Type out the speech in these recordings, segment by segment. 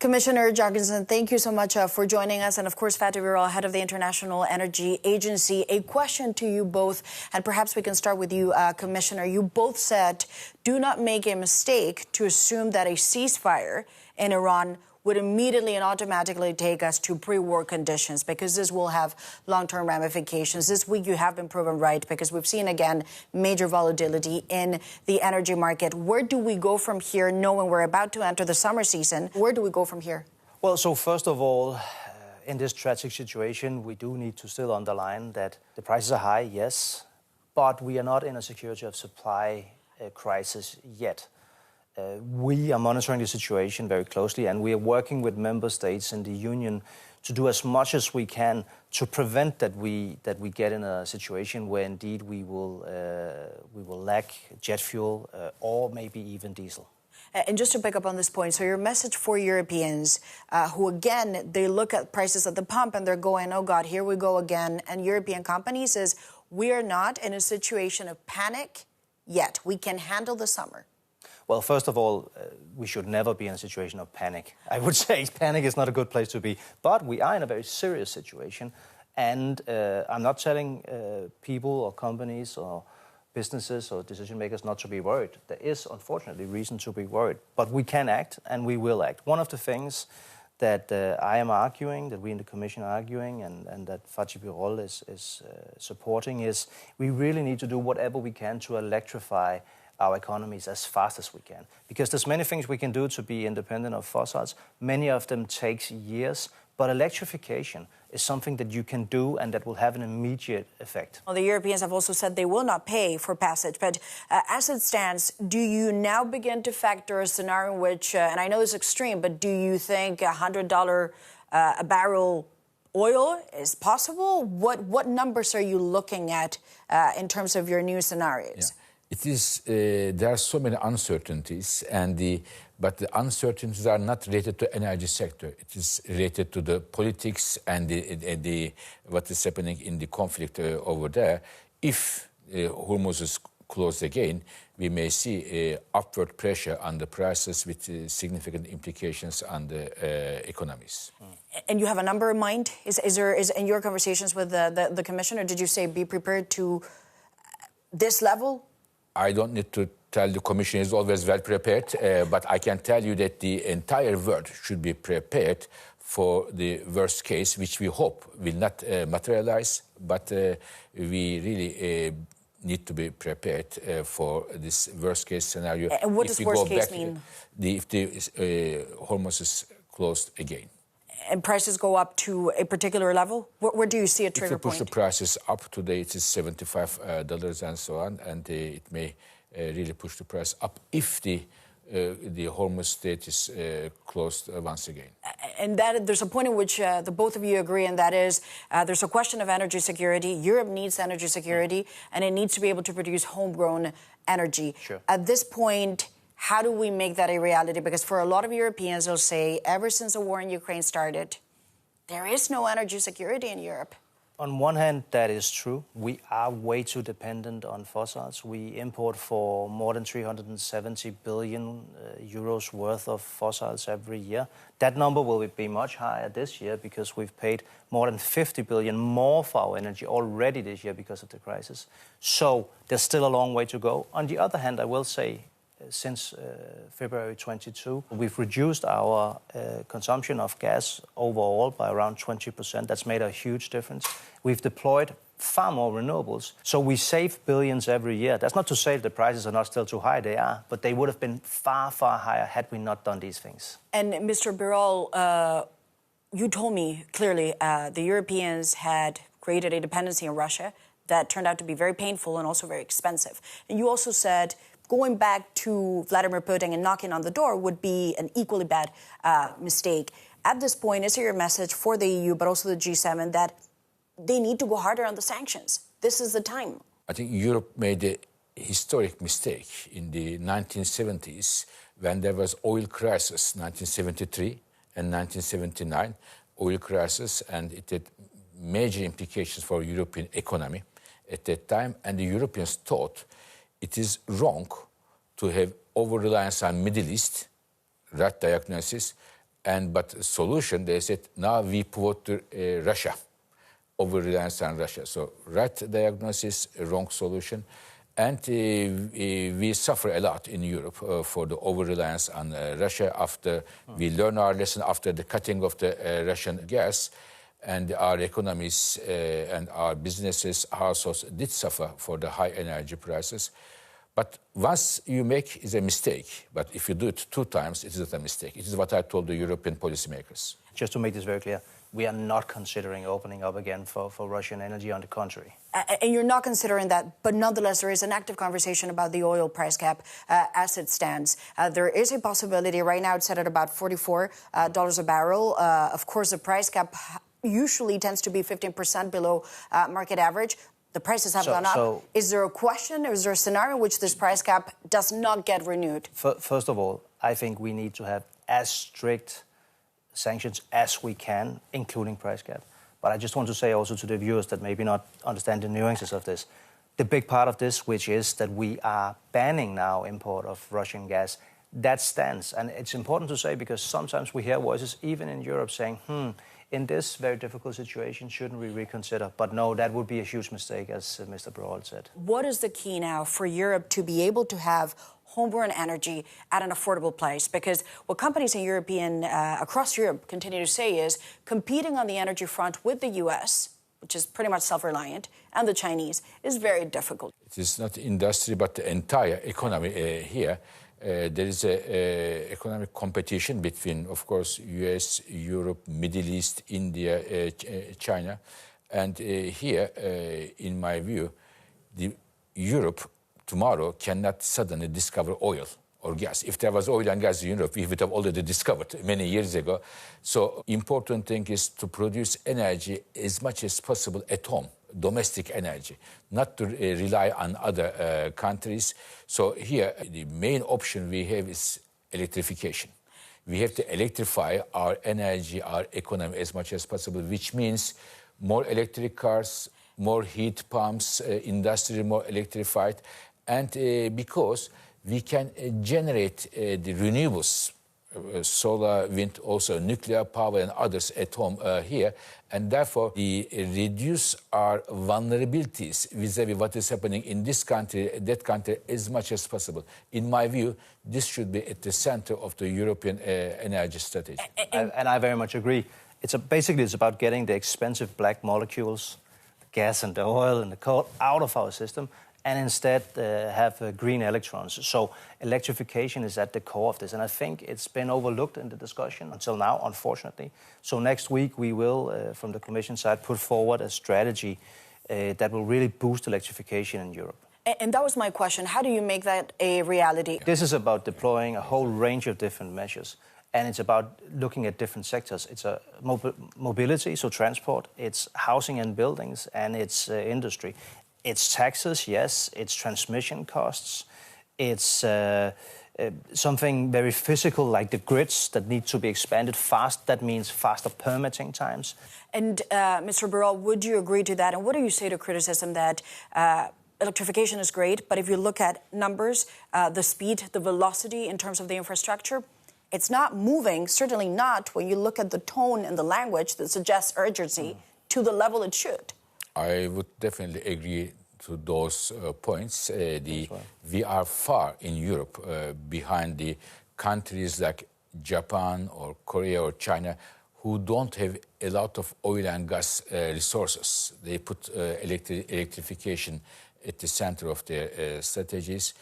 Commissioner Jorgensen, thank you so much for joining us. And of course, Fatih Birol, head of the International Energy Agency. A question to you both, and perhaps we can start with you, Commissioner. You both said, do not make a mistake to assume that a ceasefire in Iran would immediately and automatically take us to pre-war conditions, because this will have long-term ramifications. This week you have been proven right, because we've seen, again, major volatility in the energy market. Where do we go from here, knowing we're about to enter the summer season? Where do we go from here? Well, so first of all, in this tragic situation, we do need to still underline that the prices are high, yes, but we are not in a security of supply crisis yet. We are monitoring the situation very closely, and we are working with member states in the Union to do as much as we can to prevent that we get in a situation where indeed we will lack jet fuel or maybe even diesel. And just to pick up on this point, so your message for Europeans who, again, they look at prices at the pump and they're going, oh God, here we go again. And European companies is, we are not in a situation of panic yet. We can handle the summer. Well, first of all, we should never be in a situation of panic. I would say panic is not a good place to be. But we are in a very serious situation. And I'm not telling people or companies or businesses or decision makers not to be worried. There is, unfortunately, reason to be worried. But we can act, and we will act. One of the things that I am arguing, that we in the Commission are arguing, and that Fatih Birol is supporting, is we really need to do whatever we can to electrify our economies as fast as we can. Because there's many things we can do to be independent of fossils. Many of them takes years, but electrification is something that you can do and that will have an immediate effect. Well, the Europeans have also said they will not pay for passage, but as it stands, do you now begin to factor a scenario in which, and I know it's extreme, but do you think $100 a barrel oil is possible? What numbers are you looking at in terms of your new scenarios? Yeah. It is, there are so many uncertainties, but the uncertainties are not related to energy sector. It is related to the politics and what is happening in the conflict over there. If Hormuz is closed again, we may see upward pressure on the prices with significant implications on the economies. And you have a number in mind? Is in your conversations with the Commissioner, did you say be prepared to this level? I don't need to tell the Commission is always well prepared, but I can tell you that the entire world should be prepared for the worst case, which we hope will not materialize, but we really need to be prepared for this worst case scenario. And what does worst case mean? If the Hormuz is closed again. And prices go up to a particular level? Where do you see a trigger point? If you push the prices up, today it is $75 and so on, and it may really push the price up if the Hormuz Strait is closed once again. And that there's a point in which the both of you agree, and that is there's a question of energy security. Europe needs energy security, and it needs to be able to produce homegrown energy. Sure. At this point, how do we make that a reality? Because for a lot of Europeans, they'll say, ever since the war in Ukraine started, there is no energy security in Europe. On one hand, that is true. We are way too dependent on fossils. We import for more than 370 billion euros worth of fossils every year. That number will be much higher this year because we've paid more than 50 billion more for our energy already this year because of the crisis. So there's still a long way to go. On the other hand, I will say, since February 22, we've reduced our consumption of gas overall by around 20%. That's made a huge difference. We've deployed far more renewables, so we save billions every year. That's not to say the prices are not still too high, they are, but they would have been far, far higher had we not done these things. And Mr. Birol, you told me clearly the Europeans had created a dependency on Russia that turned out to be very painful and also very expensive. And you also said going back to Vladimir Putin and knocking on the door would be an equally bad mistake. At this point, is there your message for the EU, but also the G7, that they need to go harder on the sanctions? This is the time. I think Europe made a historic mistake in the 1970s when there was oil crisis, 1973 and 1979, oil crisis, and it had major implications for European economy at that time. And the Europeans thought it is wrong to have over-reliance on Middle East, that diagnosis, But the solution, they said, now we pivot to Russia, over-reliance on Russia. So right diagnosis, wrong solution. And we suffer a lot in Europe for the over-reliance on Russia after we learn our lesson after the cutting of the Russian gas. And our economies and our businesses, households did suffer for the high energy prices. But once you make is a mistake, but if you do it 2 times, it is not a mistake. It is what I told the European policymakers. Just to make this very clear, we are not considering opening up again for Russian energy, on the contrary. And you're not considering that, but nonetheless, there is an active conversation about the oil price cap as it stands. There is a possibility, right now it's set at about $44 a barrel. Of course, the price cap usually tends to be 15% below market average. The prices have gone up. Is there a question, or is there a scenario in which this price cap does not get renewed? First of all, I think we need to have as strict sanctions as we can, including price cap. But I just want to say also to the viewers that maybe not understand the nuances of this. The big part of this, which is that we are banning now import of Russian gas, that stands. And it's important to say because sometimes we hear voices, even in Europe, saying, in this very difficult situation, shouldn't we reconsider? But no, that would be a huge mistake, as Mr. Barata said. What is the key now for Europe to be able to have homegrown energy at an affordable price? Because what companies in across Europe continue to say is competing on the energy front with the U.S., which is pretty much self-reliant, and the Chinese, is very difficult. It is not industry, but the entire economy here. There is an economic competition between, of course, US, Europe, Middle East, India, China. And here, in my view, Europe tomorrow cannot suddenly discover oil or gas. If there was oil and gas in Europe, we would have already discovered many years ago. So important thing is to produce energy as much as possible at home. Domestic energy, not to rely on other countries. So here, the main option we have is electrification. We have to electrify our energy, our economy as much as possible, which means more electric cars, more heat pumps, industry more electrified. And because we can generate the renewables, solar, wind, also nuclear power and others at home here, and therefore we reduce our vulnerabilities vis-à-vis what is happening in this country, that country, as much as possible. In my view, this should be at the center of the European energy strategy. And I very much agree. Basically it's about getting the expensive black molecules, the gas and the oil and the coal, out of our system, and instead have green electrons. So electrification is at the core of this. And I think it's been overlooked in the discussion until now, unfortunately. So next week we will, from the Commission side, put forward a strategy that will really boost electrification in Europe. And that was my question. How do you make that a reality? This is about deploying a whole range of different measures. And it's about looking at different sectors. It's a mobility, so transport. It's housing and buildings, and it's industry. It's taxes, yes. It's transmission costs. It's something very physical, like the grids that need to be expanded fast. That means faster permitting times. And Mr. Barata, would you agree to that? And what do you say to criticism that electrification is great, but if you look at numbers, the speed, the velocity in terms of the infrastructure, it's not moving, certainly not when you look at the tone and the language that suggests urgency to the level it should? I would definitely agree to those points. We are far in Europe behind the countries like Japan or Korea or China who don't have a lot of oil and gas resources. They put electrification at the center of their strategies.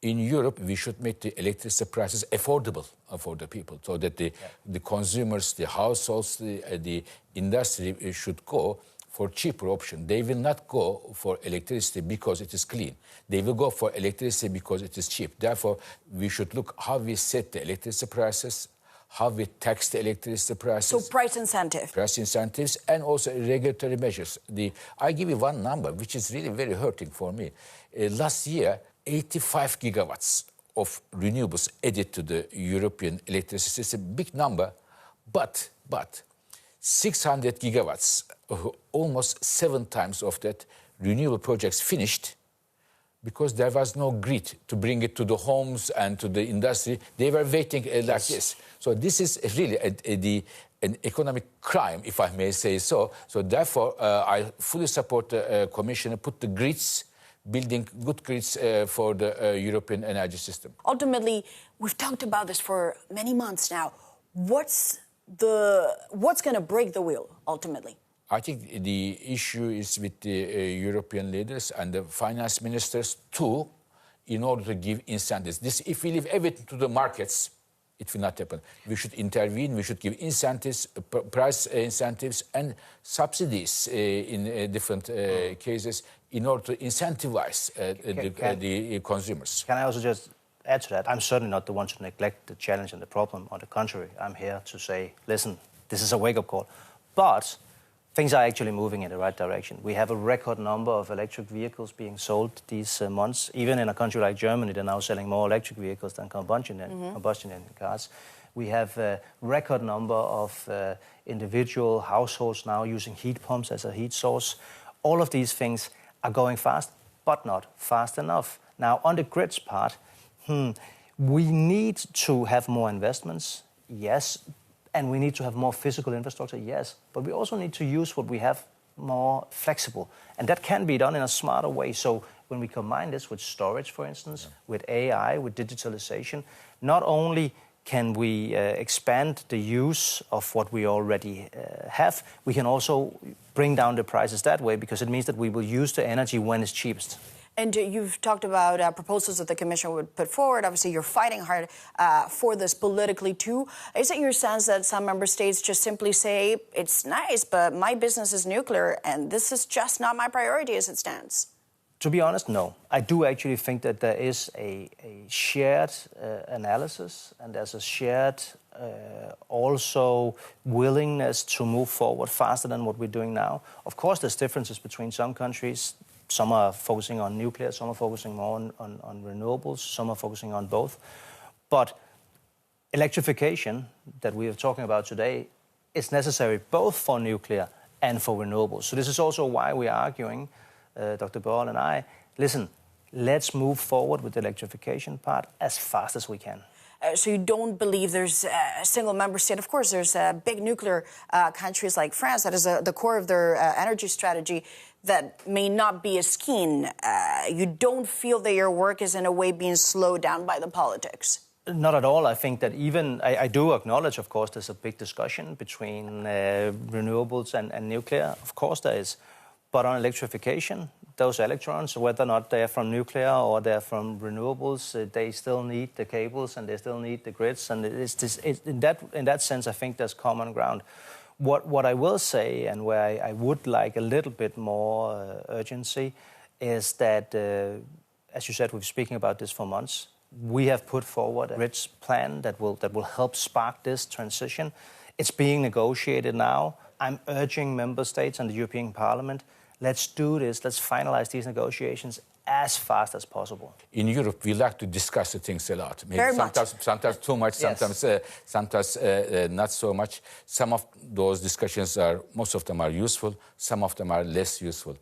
In Europe, we should make the electricity prices affordable for the people so that the consumers, the households, the industry should go for cheaper option. They will not go for electricity because it is clean. They will go for electricity because it is cheap. Therefore, we should look how we set the electricity prices, how we tax the electricity prices. So price incentive. Price incentives and also regulatory measures. I give you one number, which is really very hurting for me. Last year, 85 gigawatts of renewables added to the European electricity system. Big number, but 600 gigawatts, almost 7 times of that, renewable projects finished, because there was no grid to bring it to the homes and to the industry. They were waiting like this. So this is really an economic crime, if I may say so. So therefore, I fully support the Commissioner, put the grids, building good grids for the European energy system. Ultimately, we've talked about this for many months now. What's going to break the wheel, ultimately? I think the issue is with the European leaders and the finance ministers too, in order to give incentives. If we leave everything to the markets, it will not happen. We should intervene, we should give incentives, price incentives and subsidies in different cases in order to incentivize the consumers. Can I also just add to that? I'm certainly not the one to neglect the challenge and the problem. On the contrary, I'm here to say, listen, this is a wake-up call. But things are actually moving in the right direction. We have a record number of electric vehicles being sold these months. Even in a country like Germany, they're now selling more electric vehicles than combustion engine cars. We have a record number of individual households now using heat pumps as a heat source. All of these things are going fast, but not fast enough. Now, on the grids part, we need to have more investments, yes, and we need to have more physical infrastructure, yes, but we also need to use what we have more flexible. And that can be done in a smarter way. So when we combine this with storage, for instance, with AI, with digitalization, not only can we expand the use of what we already have, we can also bring down the prices that way, because it means that we will use the energy when it's cheapest. And you've talked about proposals that the Commission would put forward. Obviously, you're fighting hard for this politically, too. Is it your sense that some member states just simply say, it's nice, but my business is nuclear, and this is just not my priority as it stands? To be honest, no. I do actually think that there is a shared analysis, and there's a shared also willingness to move forward faster than what we're doing now. Of course, there's differences between some countries. Some are focusing on nuclear, some are focusing more on renewables, some are focusing on both. But electrification that we are talking about today is necessary both for nuclear and for renewables. So this is also why we are arguing, Dr. Borrell and I, listen, let's move forward with the electrification part as fast as we can. So you don't believe there's a single member state? Of course, there's big nuclear countries like France that is the core of their energy strategy that may not be as keen. You don't feel that your work is in a way being slowed down by the politics? Not at all. I think that even, I do acknowledge, of course, there's a big discussion between renewables and nuclear. Of course there is. But on electrification, those electrons, whether or not they're from nuclear or they're from renewables, they still need the cables and they still need the grids. And in that sense, I think there's common ground. What I will say, and where I would like a little bit more urgency, is that, as you said, we've been speaking about this for months. We have put forward a grids plan that will help spark this transition. It's being negotiated now. I'm urging member states and the European Parliament, let's do this, let's finalize these negotiations as fast as possible. In Europe, we like to discuss the things a lot. Maybe Very sometimes too much, sometimes, sometimes not so much. Some of those discussions most of them are useful, some of them are less useful.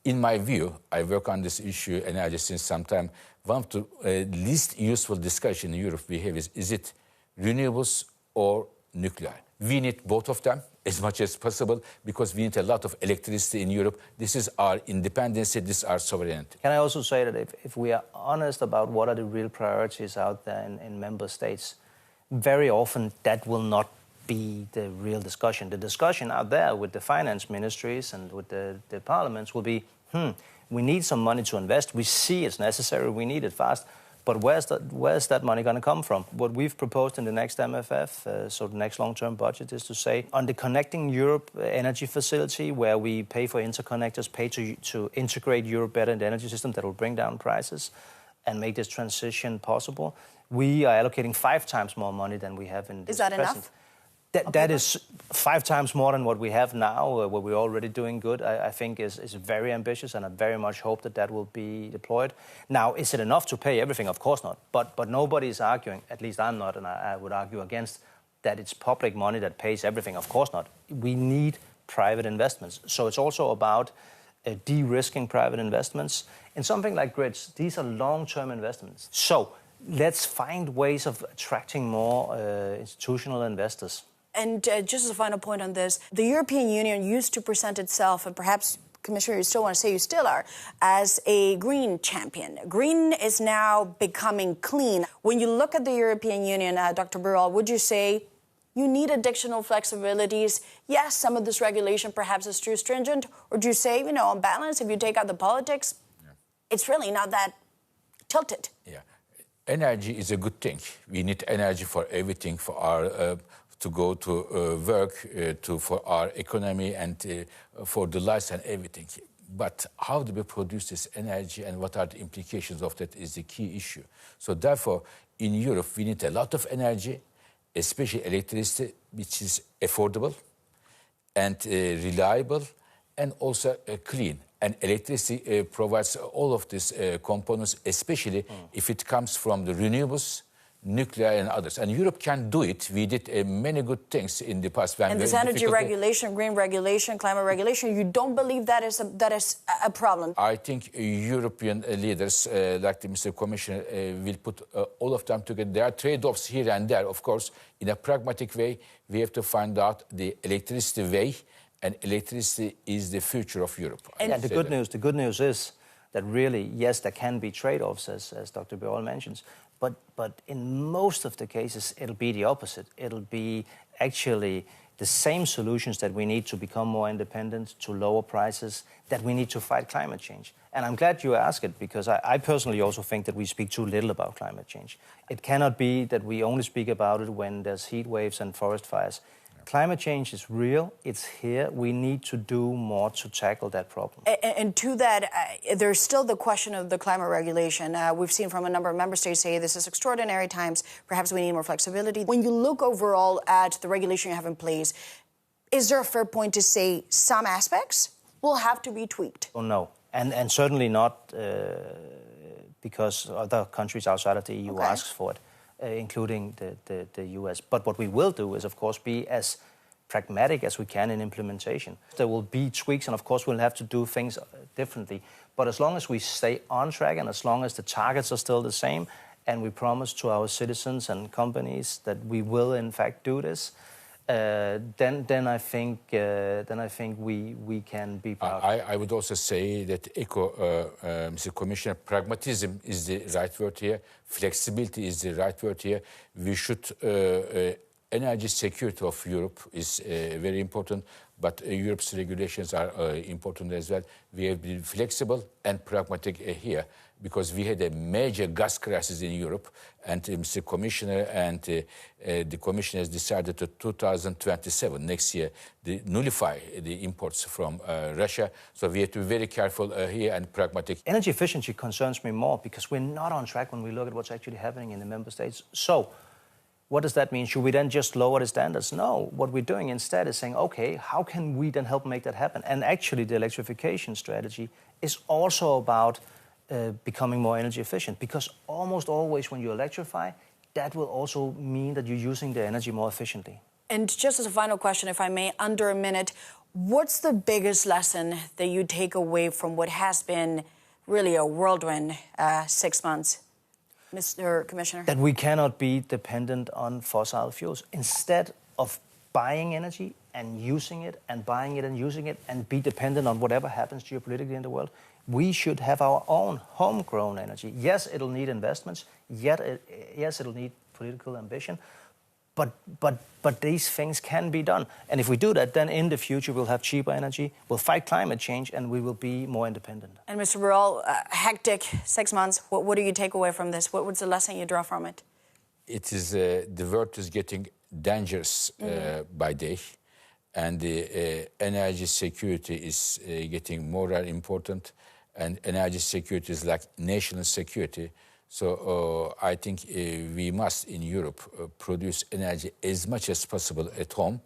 In my view, I work on this issue energy since some time. One of the least useful discussion in Europe we have is it renewables or nuclear? We need both of them as much as possible because we need a lot of electricity in Europe. This is our independence, this is our sovereignty. Can I also say that if we are honest about what are the real priorities out there in member states, very often that will not be the real discussion. The discussion out there with the finance ministries and with the parliaments will be, we need some money to invest. We see it's necessary, we need it fast. But where's that money going to come from? What we've proposed in the next MFF, so the next long-term budget, is to say on the Connecting Europe energy facility, where we pay for interconnectors, pay to integrate Europe better in the energy system that will bring down prices and make this transition possible, we are allocating 5 times more money than we have in this present. Is that enough? That is 5 times more than what we have now, what we're already doing good, I think is very ambitious, and I very much hope that will be deployed. Now, is it enough to pay everything? Of course not. But nobody is arguing, at least I'm not, and I would argue against, that it's public money that pays everything. Of course not. We need private investments. So it's also about de-risking private investments. In something like grids, these are long-term investments. So let's find ways of attracting more institutional investors. And just as a final point on this, the European Union used to present itself, and perhaps, Commissioner, you still want to say you still are, as a green champion. Green is now becoming clean. When you look at the European Union, Dr. Burrell, would you say you need additional flexibilities? Yes, some of this regulation perhaps is too stringent. Or do you say, on balance, if you take out the politics, it's really not that tilted? Yeah. Energy is a good thing. We need energy for everything, for our to go to work, for our economy, and for the lives and everything. But how do we produce this energy, and what are the implications of that is the key issue. So therefore, in Europe, we need a lot of energy, especially electricity, which is affordable and reliable and also clean. And electricity provides all of these components, especially if it comes from the renewables, nuclear and others. And Europe can do it. We did many good things in the past. And this energy regulation, green regulation, climate regulation, you don't believe that is a problem? I think European leaders, like the Mr. Commissioner, will put all of them together. There are trade-offs here and there, of course. In a pragmatic way, we have to find out the electricity way, and electricity is the future of Europe. And the good news is that really, yes, there can be trade-offs, as Dr. Burrell mentions, but in most of the cases, it'll be the opposite. It'll be actually the same solutions that we need to become more independent, to lower prices, that we need to fight climate change. And I'm glad you asked it, because I personally also think that we speak too little about climate change. It cannot be that we only speak about it when there's heat waves and forest fires. Climate change is real, it's here. We need to do more to tackle that problem. And to that, there's still the question of the climate regulation. We've seen from a number of member states say this is extraordinary times, perhaps we need more flexibility. When you look overall at the regulation you have in place, is there a fair point to say some aspects will have to be tweaked? Oh, no, and certainly not because other countries outside of the EU ask for it. Including the US. But what we will do is, of course, be as pragmatic as we can in implementation. There will be tweaks, and of course we'll have to do things differently. But as long as we stay on track, and as long as the targets are still the same, and we promise to our citizens and companies that we will in fact do this, then I think we can be proud. I would also say that Mr. Commissioner, pragmatism is the right word here. Flexibility is the right word here. We should energy security of Europe is very important, but Europe's regulations are important as well. We have been flexible and pragmatic here, because we had a major gas crisis in Europe, and Mr. Commissioner and the Commission has decided to 2027, next year, nullify the imports from Russia. So we have to be very careful here and pragmatic. Energy efficiency concerns me more because we're not on track when we look at what's actually happening in the member states. So what does that mean? Should we then just lower the standards? No. What we're doing instead is saying, okay, how can we then help make that happen? And actually, the electrification strategy is also about becoming more energy efficient, because almost always when you electrify, that will also mean that you're using the energy more efficiently. And just as a final question, if I may, under a minute, what's the biggest lesson that you take away from what has been really a whirlwind 6 months, Mr. Commissioner? That we cannot be dependent on fossil fuels. Instead of buying energy and using it and buying it and using it and be dependent on whatever happens geopolitically in the world, we should have our own homegrown energy. Yes, it'll need investments. Yes, it'll need political ambition. But these things can be done. And if we do that, then in the future we'll have cheaper energy, we'll fight climate change, and we will be more independent. And Mr. Burrell, hectic 6 months. What do you take away from this? What's the lesson you draw from it? It is the world is getting dangerous by day, and the energy security is getting more important. And energy security is like national security. So I think we must, in Europe, produce energy as much as possible at home.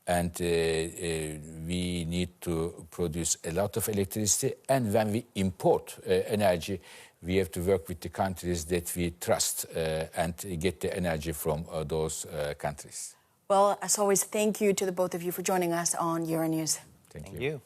And we need to produce a lot of electricity. And when we import energy, we have to work with the countries that we trust and get the energy from those countries. Well, as always, thank you to the both of you for joining us on Euronews. Thank you.